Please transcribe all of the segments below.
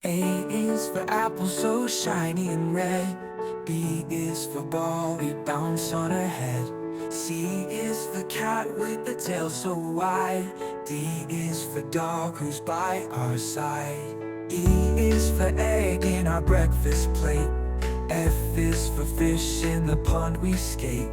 A is for apple so shiny and red. B is for ball, we bounce on her head. C is for cat with the tail so wide. D is for dog who's by our side. E is for egg in our breakfast plate. F is for fish in the pond we skate.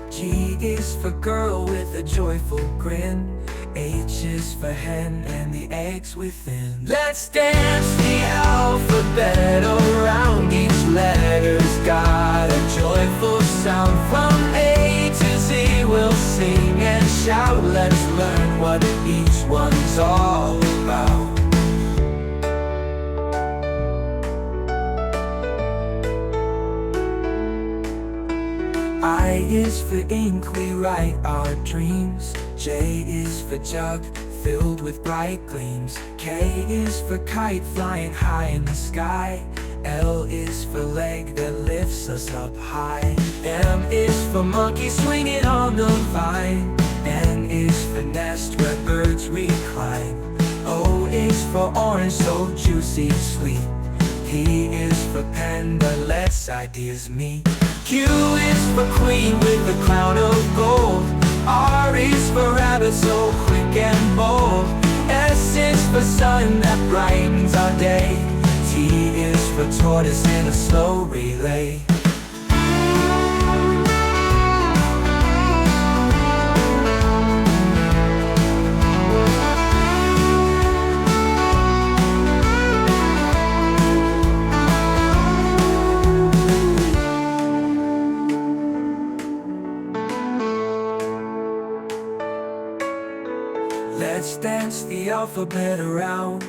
G is for girl with a joyful grin. H is for hen and the eggs within. Let's dance the alphabet around. Each letter's got a joyful sound. From A to Z we'll sing and shout. Let's learn what each one's all about. I is for ink, we write our dreams. J is for jug, filled with bright gleams. K is for kite, flying high in the sky. L is for leg that lifts us up high. M is for monkey, swinging on the vine. N is for nest, where birds recline. O is for orange, so juicy and sweet. P is for pen that lets ideas meet. Q is for queen with a crown of gold. R is for rabbit, so quick and bold. S is for sun that brightens our day. T is for tortoise in a slow relay. Let's dance the alphabet around.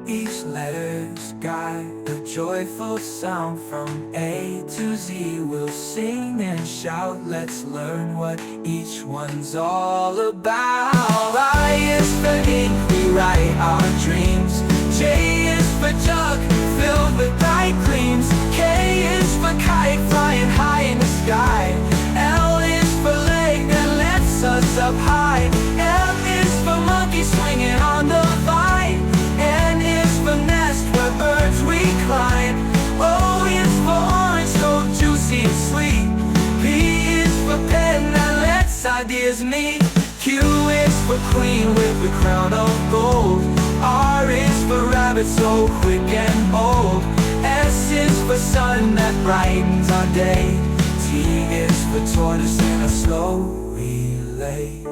Each letter's got a joyful sound. From A to Z we'll sing and shout. Let's learn what each one's all about. I is for ink, we write our dreams. J is for jug, filled with bright gleams. K is for kite, flying high in the sky. L is for leg that lifts us up high. M is for monkey, swinging on the vine. N is for nest, where birds recline. O is for orange, so juicy and sweet. P is for pen that lets ideas meet. Q is for queen with a crown of gold. R is for rabbit, so quick and bold. S is for sun that brightens our day. T is for tortoise in a slow relay.